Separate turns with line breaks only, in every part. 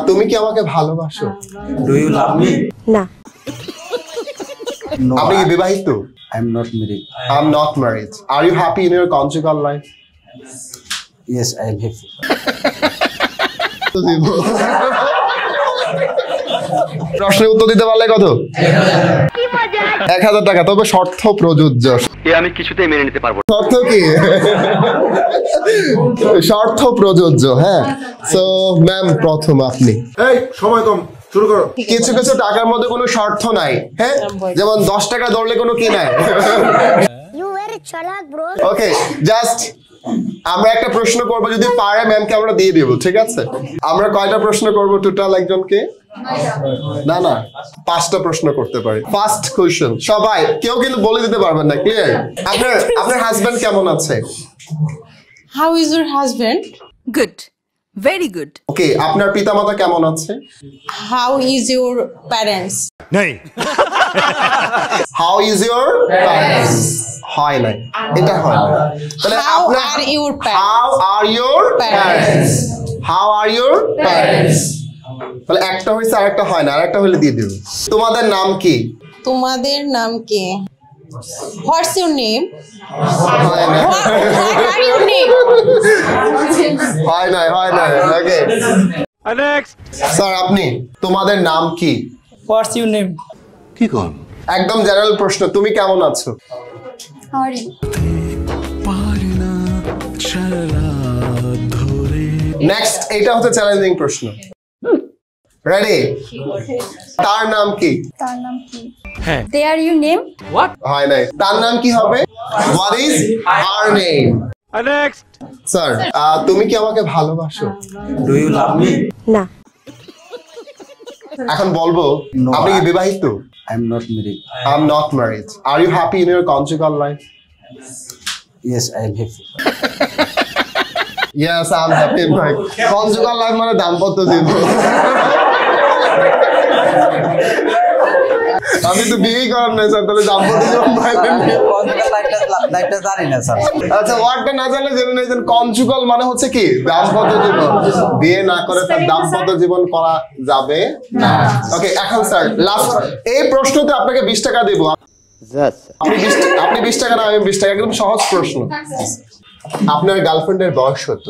তুমি কি আমাকে ভালোবাসো?
Do you love me?
না।
আপনি কি বিবাহিত?
I am not married.
I am not married. Are you happy in your conjugal life?
Yes, I am happy.
প্রশ্নের উত্তর দিতে পারলে কত? 1000 টাকা। তবে শর্ত প্রযোজ্য।
আমি কিছুতেই মেনে নিতে পারবো না।
শর্ত কি? শর্ত প্রযোজ্য। হ্যাঁ, সো ম্যাম প্রথম আপনি।
এই সময় কম, শুরু করো।
কিছু কিছু টাকার মধ্যে কোনো শর্ত নাই। হ্যাঁ, যেমন 10 টাকা ধরলে কোনো কি নাই। ওকে, জাস্ট আমরা একটা প্রশ্ন করব, যদি পারে ম্যামকে আমরা দিয়ে দিব, ঠিক আছে? আমরা কয়টা প্রশ্ন করব টোটাল একজনকে? না না, 5টা প্রশ্ন করতে পারি। ফার্স্ট কোশ্চেন, সবাই কেউ কিন্তু বলে দিতে পারবেন না, ক্লিয়ার? আপনার হাজবেন্ড কেমন আছে?
How is your husband? Good. Very good.
ওকে, আপনার পিতামাতা কেমন আছে?
How is your parents?
নেই।
How is your parents? হয় না, এটা হয় না। তাহলে
How are your parents?
How are your parents? How are your parents? তাহলে একটা হইছে আর একটা হয় না, আর একটা হলে দিয়ে দেব। তোমাদের নাম কি?
তোমাদের নাম কি? What's your name?
হয় না।
What are your name?
হয় না, হয় না। ওকে,
নেক্সট।
স্যার আপনি, তোমাদের নাম কি?
What's your name?
কি কোন?
একদম জেনারেল প্রশ্ন, তুমি কেমন আছো?
How are you?
নেক্সট, এটা হচ্ছে চ্যালেঞ্জিং প্রশ্ন। রেডি? তার নাম কি?
তার নাম কি? হ্যাঁ। They are your name?
হয় নাই। তার নাম কি হবে? What is our name?
Next.
Sir, তুমি কি আমাকে ভালোবাসো?
Do you love me?
না।
এখন বলবো, আপনি কি বিবাহিত?
I am not married.
I am not married. Are you happy in your conjugal life?
Yes, I am happy.
Yes, I'm happy in my conjugal life মানে দাম্পত্য জীবন। আমি তো বিয়ে করার নাই স্যার, তাহলে দাম্পত্য জীবন পাইলেন?
কনজুগাল লাইফটা জানি না স্যার।
আচ্ছা, ওয়ার্ডটা না জানলে জেনে নিয়েছেন, কনজুগাল মানে হচ্ছে কি? দাম্পত্য জীবন। বিয়ে না করে তার দাম্পত্য জীবন করা যাবে না। ওকে, এখন স্যার লাস্ট এই প্রশ্নতে আপনাকে 20 টাকা দেব। আপনি 20 টাকা না, আমি 20 টাকা। একদম সহজ প্রশ্ন। আপনার গার্লফ্রেন্ডের বয়স কত?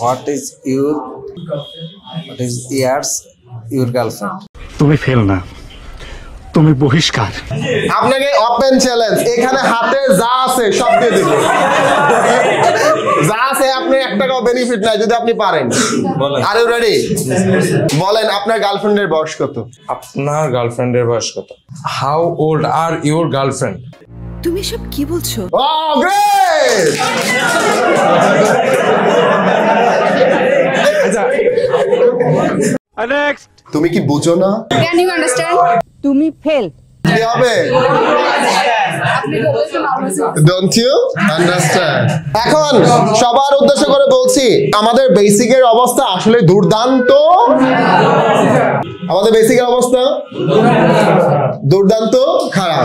What is years your girlfriend?
তুমি ফেল না, তুমি বহিষ্কার।
আপনাকে ওপেন চ্যালেঞ্জ, এখানে হাতে যা আছে সব দিয়ে দিব। যা আছে, আপনি 1 টাকাও বেনিফিট নাই যদি আপনি পারেন। Are you ready? বলেন, আপনার গার্লফ্রেন্ডের বয়স কত?
আপনার গার্লফ্রেন্ডের বয়স কত? How old are your girlfriend?
তুমি সব কি বলছো?
Oh, great!
নেক্সট।
তুমি কি বুঝো না?
Can you understand?
তুমি ফেল।
কি হবে? Don't you understand? এখন সবার উদ্দেশ্য করে বলছি, আমাদের বেসিকের অবস্থা আসলে দুর্দান্ত। আমাদের বেসিকের অবস্থা দুর্দান্ত খারাপ।